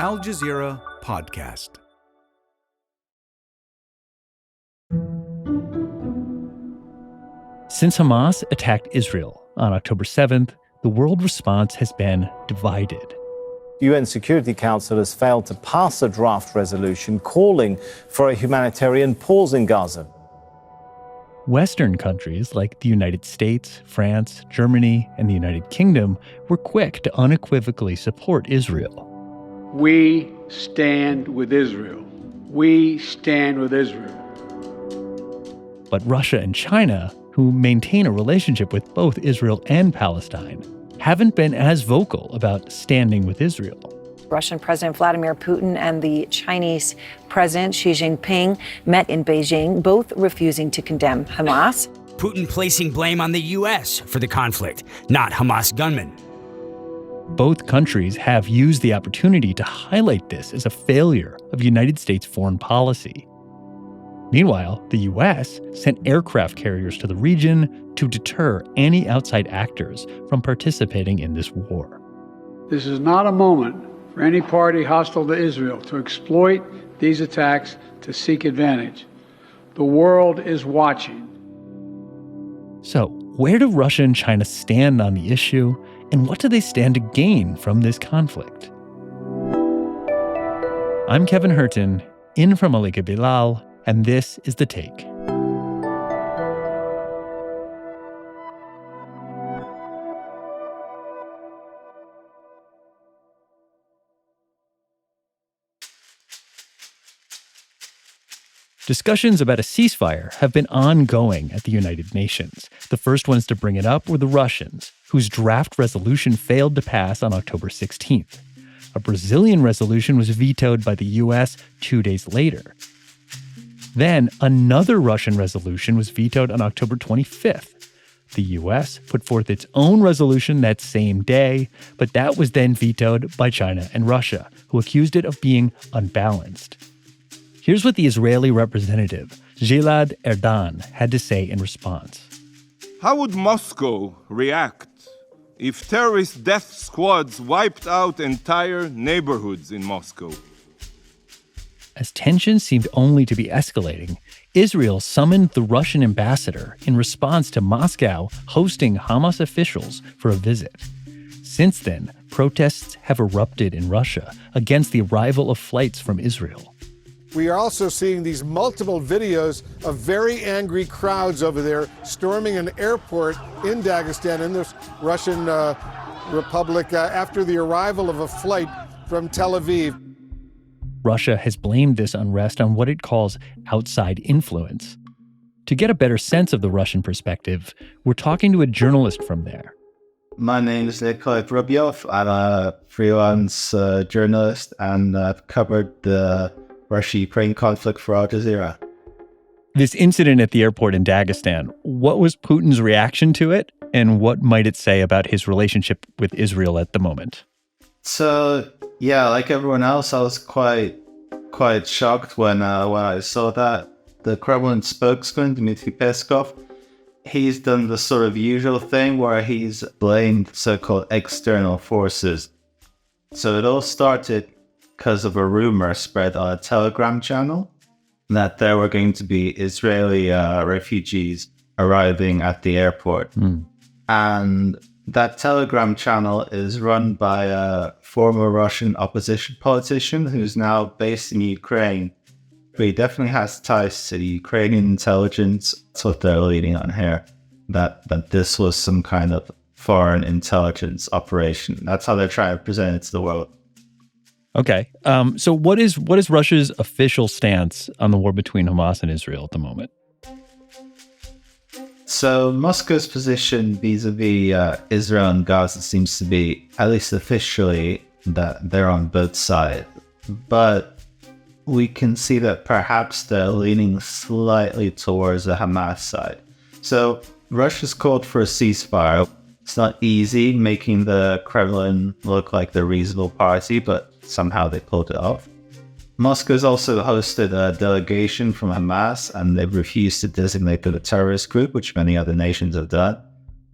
Al Jazeera podcast. Since Hamas attacked Israel on October 7th, the world response has been divided. The UN Security Council has failed to pass a draft resolution calling for a humanitarian pause in Gaza. Western countries like the United States, France, Germany, and the United Kingdom were quick to unequivocally support Israel. We stand with Israel. We stand with Israel. But Russia and China, who maintain a relationship with both Israel and Palestine, haven't been as vocal about standing with Israel. Russian President Vladimir Putin and the Chinese President Xi Jinping met in Beijing, both refusing to condemn Hamas. Putin placing blame on the U.S. for the conflict, not Hamas gunmen. Both countries have used the opportunity to highlight this as a failure of United States foreign policy. Meanwhile, the U.S. sent aircraft carriers to the region to deter any outside actors from participating in this war. This is not a moment for any party hostile to Israel to exploit these attacks to seek advantage. The world is watching. So, where do Russia and China stand on the issue, and what do they stand to gain from this conflict? I'm Kevin Hirten, in from Malika Bilal, and this is The Take. Discussions about a ceasefire have been ongoing at the United Nations. The first ones to bring it up were the Russians, whose draft resolution failed to pass on October 16th. A Brazilian resolution was vetoed by the U.S. 2 days later. Then, another Russian resolution was vetoed on October 25th. The U.S. put forth its own resolution that same day, but that was then vetoed by China and Russia, who accused it of being unbalanced. Here's what the Israeli representative, Gilad Erdan, had to say in response. How would Moscow react if terrorist death squads wiped out entire neighborhoods in Moscow? As tensions seemed only to be escalating, Israel summoned the Russian ambassador in response to Moscow hosting Hamas officials for a visit. Since then, protests have erupted in Russia against the arrival of flights from Israel. We are also seeing these multiple videos of very angry crowds over there storming an airport in Dagestan, in this Russian republic, after the arrival of a flight from Tel Aviv. Russia has blamed this unrest on what it calls outside influence. To get a better sense of the Russian perspective, we're talking to a journalist from there. My name is Niko Vorobyov. I'm a freelance journalist, and I've covered the Russia-Ukraine conflict for Al Jazeera. This incident at the airport in Dagestan, what was Putin's reaction to it, and what might it say about his relationship with Israel at the moment? So, yeah, like everyone else, I was quite shocked when I saw that. The Kremlin spokesman, Dmitry Peskov, he's done the sort of usual thing where he's blamed so-called external forces. So it all started because of a rumor spread on a Telegram channel that there were going to be Israeli refugees arriving at the airport. And that Telegram channel is run by a former Russian opposition politician who's now based in Ukraine. But he definitely has ties to the Ukrainian intelligence. That's what they're leading on here, that this was some kind of foreign intelligence operation. That's how they're trying to present it to the world. Okay. So what is Russia's official stance on the war between Hamas and Israel at the moment? So Moscow's position vis-a-vis Israel and Gaza seems to be, at least officially, that they're on both sides. But we can see that perhaps they're leaning slightly towards the Hamas side. So Russia's called for a ceasefire. It's not easy making the Kremlin look like the reasonable party, but somehow they pulled it off. Moscow's also hosted a delegation from Hamas, and they've refused to designate it a terrorist group, which many other nations have done.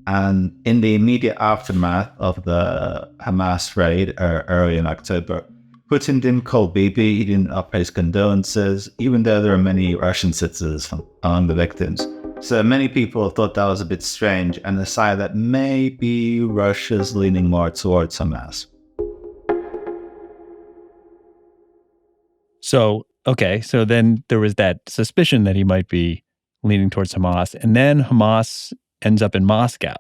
And in the immediate aftermath of the Hamas raid early in October, Putin didn't call Bibi, he didn't offer his condolences, even though there are many Russian citizens among the victims. So many people thought that was a bit strange and decided that maybe Russia's leaning more towards Hamas. So then there was that suspicion that he might be leaning towards Hamas, and then Hamas ends up in Moscow.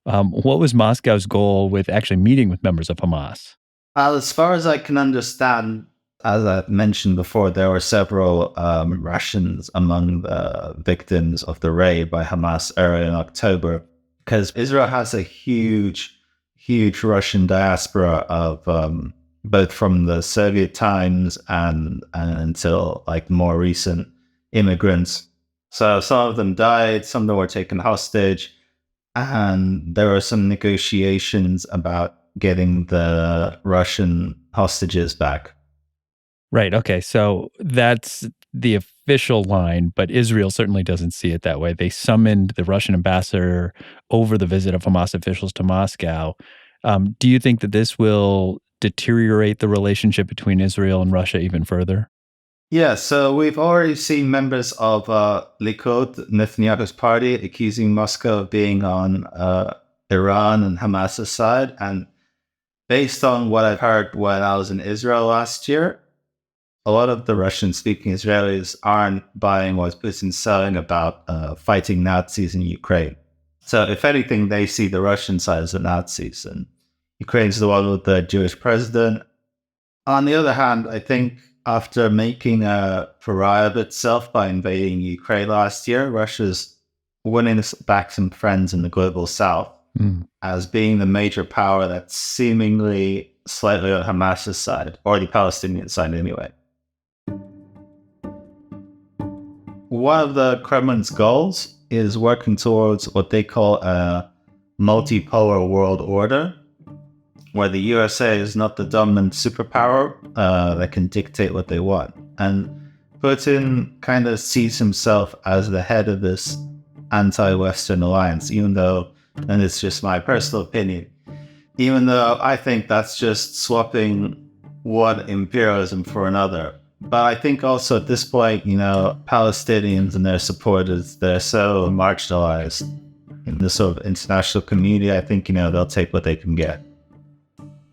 What was Moscow's goal with actually meeting with members of Hamas? As far as I can understand, as I mentioned before, there were several Russians among the victims of the raid by Hamas early in October, because Israel has a huge Russian diaspora of both from the Soviet times and until like more recent immigrants. So some of them died, some of them were taken hostage, and there were some negotiations about getting the Russian hostages back. Right. Okay. So that's the official line, but Israel certainly doesn't see it that way. They summoned the Russian ambassador over the visit of Hamas officials to Moscow. Do you think that this will deteriorate the relationship between Israel and Russia even further? Yeah, so we've already seen members of Likud, Netanyahu's party, accusing Moscow of being on Iran and Hamas's side. And based on what I've heard when I was in Israel last year, a lot of the Russian-speaking Israelis aren't buying what Putin's selling about fighting Nazis in Ukraine. So if anything, they see the Russian side as the Nazis, and Ukraine's the one with the Jewish president. On the other hand, I think after making a pariah of itself by invading Ukraine last year, Russia's winning back some friends in the global south as being the major power that's seemingly slightly on Hamas's side, or the Palestinian side anyway. One of the Kremlin's goals is working towards what they call a multipolar world order, where the USA is not the dominant superpower that can dictate what they want. And Putin kind of sees himself as the head of this anti-Western alliance, even though, and it's just my personal opinion, even though I think that's just swapping one imperialism for another. But I think also at this point, Palestinians and their supporters, they're so marginalized in the sort of international community. I think, they'll take what they can get.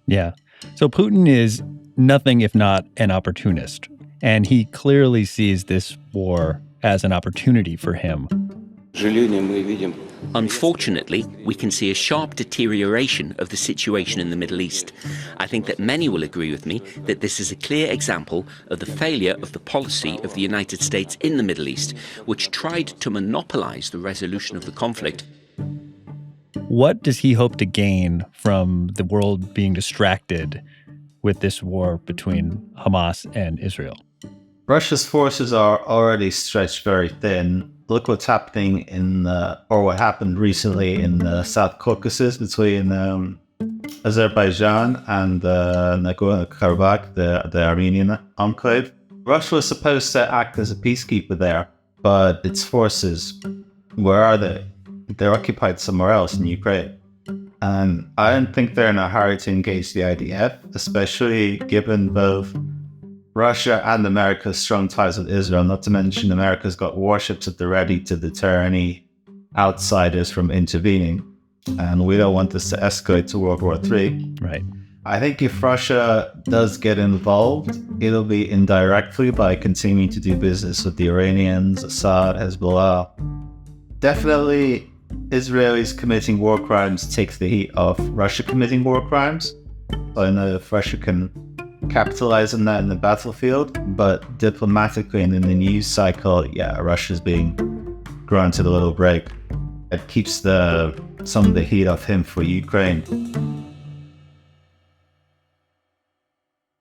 Yeah. So Putin is nothing if not an opportunist, and he clearly sees this war as an opportunity for him. Unfortunately, we can see a sharp deterioration of the situation in the Middle East. I think that many will agree with me that this is a clear example of the failure of the policy of the United States in the Middle East, which tried to monopolize the resolution of the conflict. What does he hope to gain from the world being distracted with this war between Hamas and Israel? Russia's forces are already stretched very thin. Look what's happening or what happened recently in the South Caucasus between Azerbaijan and Nagorno-Karabakh, the Armenian enclave. Russia was supposed to act as a peacekeeper there, but its forces, where are they? They're occupied somewhere else in Ukraine. And I don't think they're in a hurry to engage the IDF, especially given both Russia and America's strong ties with Israel, not to mention America's got warships at the ready to deter any outsiders from intervening. And we don't want this to escalate to World War III. Right. I think if Russia does get involved, it'll be indirectly by continuing to do business with the Iranians, Assad, Hezbollah. Definitely, Israelis committing war crimes takes the heat off Russia committing war crimes. I don't know if Russia can capitalize on that in the battlefield, but diplomatically and in the news cycle, Russia's being granted a little break. It keeps some of the heat off him for Ukraine.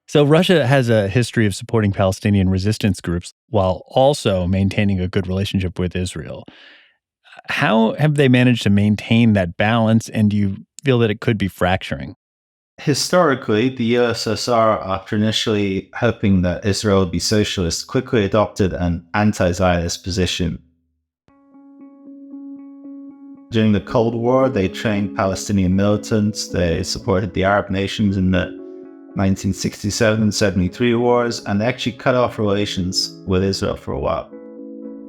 So Russia has a history of supporting Palestinian resistance groups while also maintaining a good relationship with Israel. How have they managed to maintain that balance, and do you feel that it could be fracturing? Historically, the USSR, after initially hoping that Israel would be socialist, quickly adopted an anti-Zionist position. During the Cold War, they trained Palestinian militants, they supported the Arab nations in the 1967-73 wars, and they actually cut off relations with Israel for a while.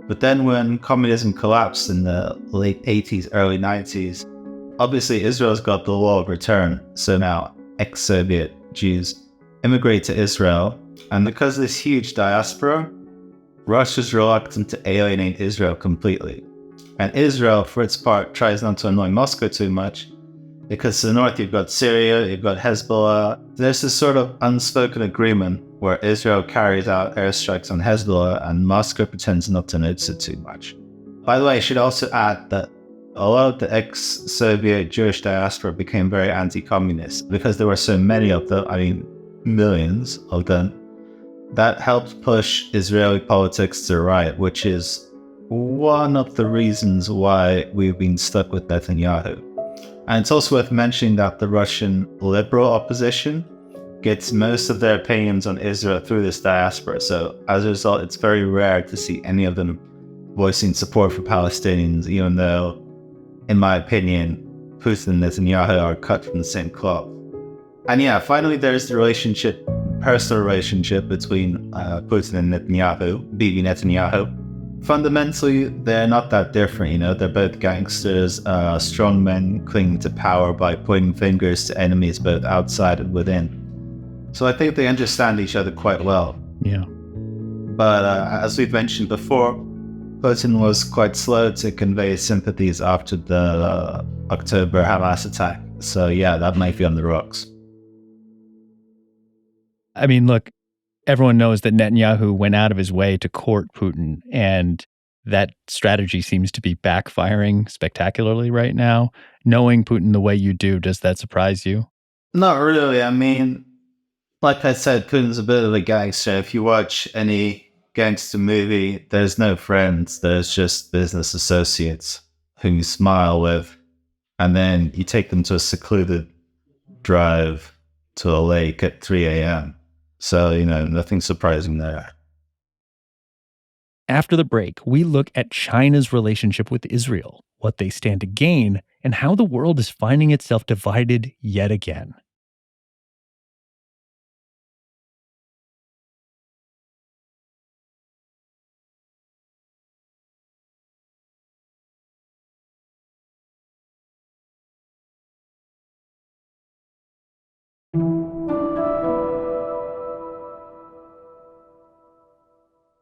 But then when communism collapsed in the late 80s, early 90s, obviously Israel's got the law of return, so now ex-Soviet Jews immigrate to Israel, and because of this huge diaspora, Russia's reluctant to alienate Israel completely. And Israel, for its part, tries not to annoy Moscow too much, because to the north you've got Syria, you've got Hezbollah. There's this sort of unspoken agreement where Israel carries out airstrikes on Hezbollah and Moscow pretends not to notice it too much. By the way, I should also add that a lot of the ex-Soviet Jewish diaspora became very anti-communist because there were so many of them, millions of them, that helped push Israeli politics to the right, which is one of the reasons why we've been stuck with Netanyahu. And it's also worth mentioning that the Russian liberal opposition gets most of their opinions on Israel through this diaspora. So as a result, it's very rare to see any of them voicing support for Palestinians, even though, in my opinion, Putin and Netanyahu are cut from the same cloth. And yeah, finally, there's the personal relationship between Putin and Bibi Netanyahu. Fundamentally, they're not that different, They're both gangsters, strong men clinging to power by pointing fingers to enemies both outside and within. So I think they understand each other quite well. Yeah. But as we've mentioned before, Putin was quite slow to convey sympathies after the October Hamas attack. So yeah, that might be on the rocks. I mean, look, everyone knows that Netanyahu went out of his way to court Putin, and that strategy seems to be backfiring spectacularly right now. Knowing Putin the way you do, does that surprise you? Not really. I mean, like I said, Putin's a bit of a gangster. If you watch any gangster movie, there's no friends. There's just business associates who you smile with, and then you take them to a secluded drive to a lake at 3 a.m. So, nothing surprising there. After the break, we look at China's relationship with Israel, what they stand to gain, and how the world is finding itself divided yet again.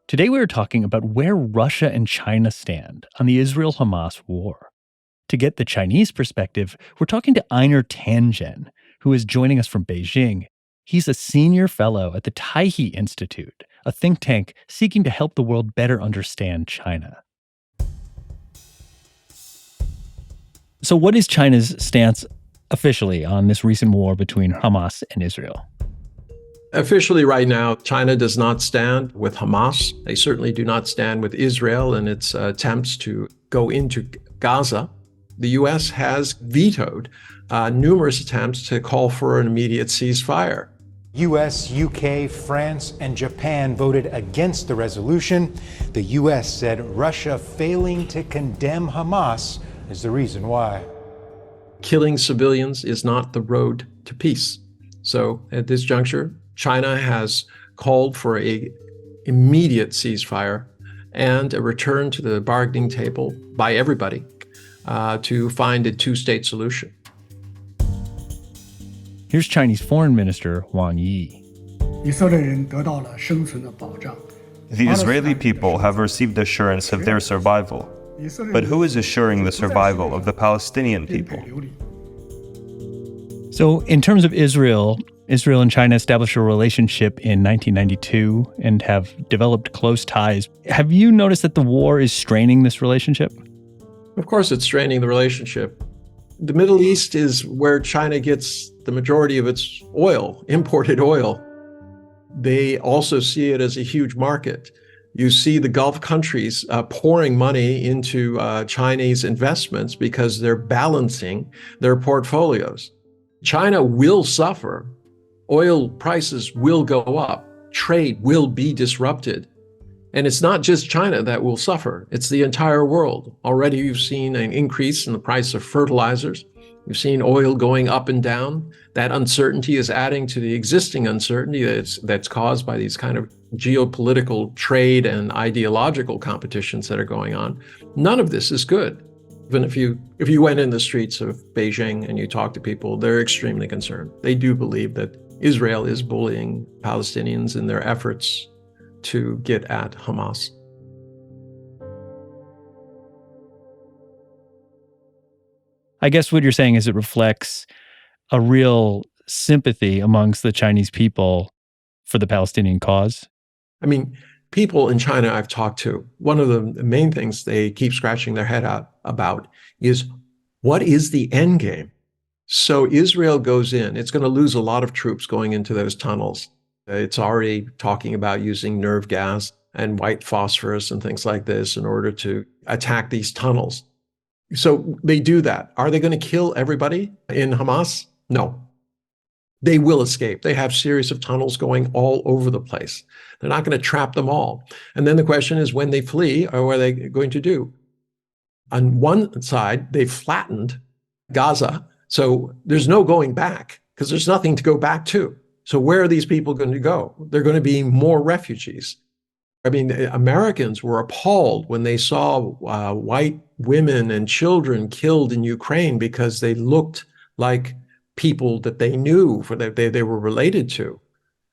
Today we are talking about where Russia and China stand on the Israel-Hamas war. To get the Chinese perspective, we're talking to Einar Tangen, who is joining us from Beijing. He's a senior fellow at the Taihe Institute, a think tank seeking to help the world better understand China. So what is China's stance officially on this recent war between Hamas and Israel? Officially right now, China does not stand with Hamas. They certainly do not stand with Israel in its attempts to go into Gaza. The U.S. has vetoed numerous attempts to call for an immediate ceasefire. U.S., U.K., France, and Japan voted against the resolution. The U.S. said Russia failing to condemn Hamas is the reason why. Killing civilians is not the road to peace. So at this juncture, China has called for an immediate ceasefire and a return to the bargaining table by everybody to find a two-state solution. Here's Chinese Foreign Minister Wang Yi. The Israeli people have received assurance of their survival. But who is assuring the survival of the Palestinian people? So in terms of Israel and China established a relationship in 1992 and have developed close ties. Have you noticed that the war is straining this relationship? Of course, it's straining the relationship. The Middle East is where China gets the majority of its oil, imported oil. They also see it as a huge market. You see the Gulf countries pouring money into Chinese investments because they're balancing their portfolios. China will suffer. Oil prices will go up. Trade will be disrupted. And it's not just China that will suffer. It's the entire world. Already you've seen an increase in the price of fertilizers. You've seen oil going up and down. That uncertainty is adding to the existing uncertainty that's caused by these kind of geopolitical trade and ideological competitions that are going on. None of this is good. Even if you went in the streets of Beijing and you talk to people, they're extremely concerned. They do believe that Israel is bullying Palestinians in their efforts to get at Hamas. I guess what you're saying is it reflects a real sympathy amongst the Chinese people for the Palestinian cause. I mean, people in China I've talked to, one of the main things they keep scratching their head out about is, what is the end game? So Israel goes in, it's going to lose a lot of troops going into those tunnels. It's already talking about using nerve gas and white phosphorus and things like this in order to attack these tunnels. So they do that. Are they going to kill everybody in Hamas? No. They will escape. They have series of tunnels going all over the place. They're not going to trap them all. And then the question is, when they flee, what are they going to do? On one side, they flattened Gaza, so there's no going back because there's nothing to go back to. So where are these people going to go? They're going to be more refugees. I mean, Americans were appalled when they saw white women and children killed in Ukraine because they looked like people that they knew, they were related to,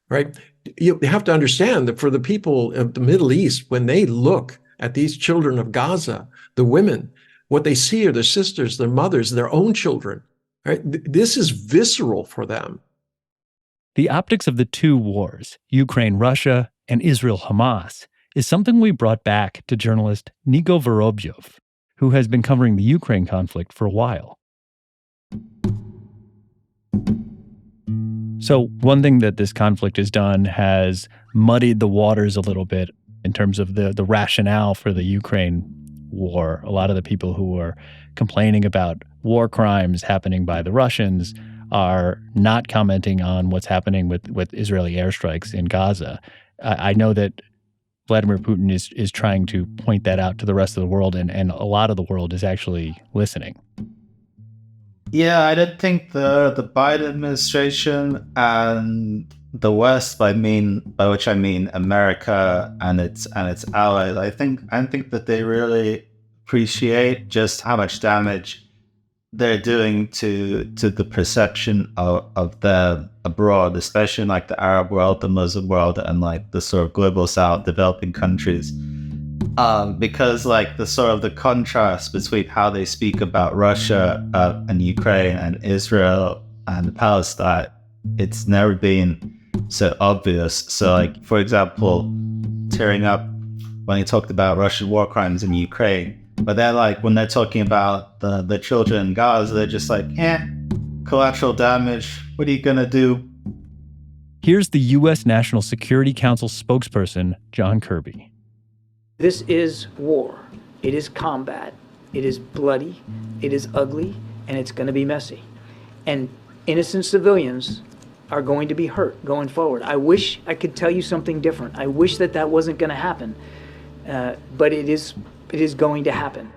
right? You have to understand that for the people of the Middle East, when they look at these children of Gaza, the women, what they see are their sisters, their mothers, their own children, right? This is visceral for them. The optics of the two wars, Ukraine-Russia and Israel-Hamas, is something we brought back to journalist Niko Vorobyov, who has been covering the Ukraine conflict for a while. So one thing that this conflict has done has muddied the waters a little bit in terms of the rationale for the Ukraine war. A lot of the people who are complaining about war crimes happening by the Russians are not commenting on what's happening with Israeli airstrikes in Gaza. I know that Vladimir Putin is trying to point that out to the rest of the world, and a lot of the world is actually listening. Yeah, I don't think the Biden administration and the West, by which I mean America and its allies, I don't think that they really appreciate just how much damage they're doing to the perception of them abroad, especially in like the Arab world, the Muslim world, and like the sort of global South, developing countries. Because like the contrast between how they speak about Russia and Ukraine and Israel and Palestine, it's never been so obvious. So like, for example, tearing up when he talked about Russian war crimes in Ukraine, but then like when they're talking about the children in Gaza, they're just like, collateral damage, what are you gonna do? Here's the U.S. National Security Council spokesperson, John Kirby. This is war. It is combat. It is bloody. It is ugly, and it's going to be messy. And innocent civilians are going to be hurt going forward. I wish I could tell you something different. I wish that wasn't going to happen, but it is going to happen.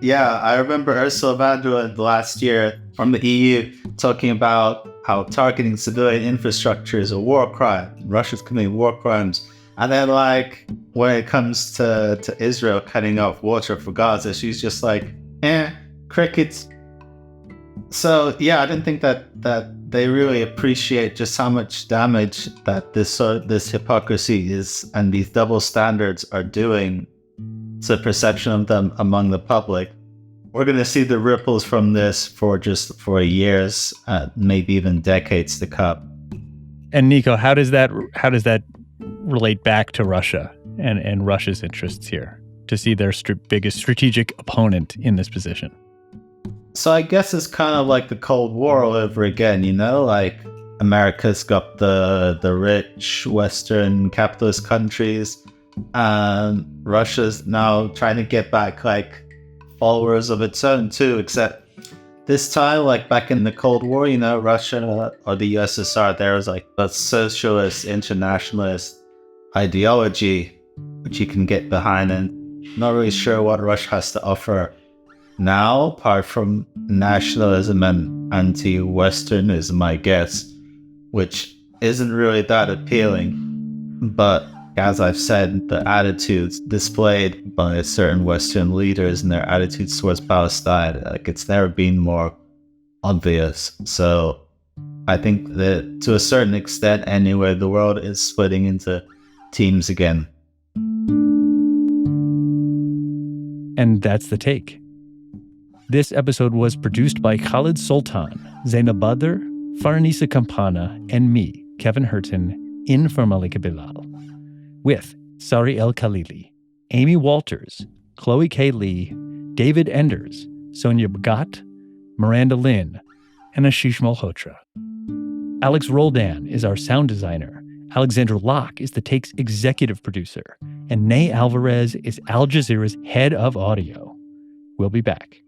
Yeah, I remember Ursula von der Leyen last year from the EU talking about how targeting civilian infrastructure is a war crime. Russia's committing war crimes. And then, like, when it comes to Israel cutting off water for Gaza, she's just like, crickets. So, yeah, I didn't think that they really appreciate just how much damage that this hypocrisy is and these double standards are doing to the perception of them among the public. We're going to see the ripples from this for years, maybe even decades to come. And Niko, how does that relate back to Russia and Russia's interests here, to see their biggest strategic opponent in this position? So I guess it's kind of like the Cold War all over again, you know? Like, America's got the rich Western capitalist countries, and Russia's now trying to get back, like, followers of its own too, except this time, like back in the Cold War, you know, Russia or the USSR, there was like a socialist, internationalist ideology, which you can get behind, and not really sure what Russia has to offer now, apart from nationalism and anti-Westernism, I guess, which isn't really that appealing. But as I've said, the attitudes displayed by certain Western leaders and their attitudes towards Palestine, it's never been more obvious. So I think that to a certain extent anyway, the world is splitting into teams again. And that's The Take. This episode was produced by Khaled Soltan, Zaina Badr, Faranisa Campana, and me, Kevin Hirten, in for Malika Bilal, with Sari El Khalili, Amy Walters, Chloe K. Lee, David Enders, Sonia Bagat, Miranda Lin, and Ashish Malhotra. Alex Roldan is our sound designer. Alexandra Locke is The Take's executive producer. And Ney Alvarez is Al Jazeera's head of audio. We'll be back.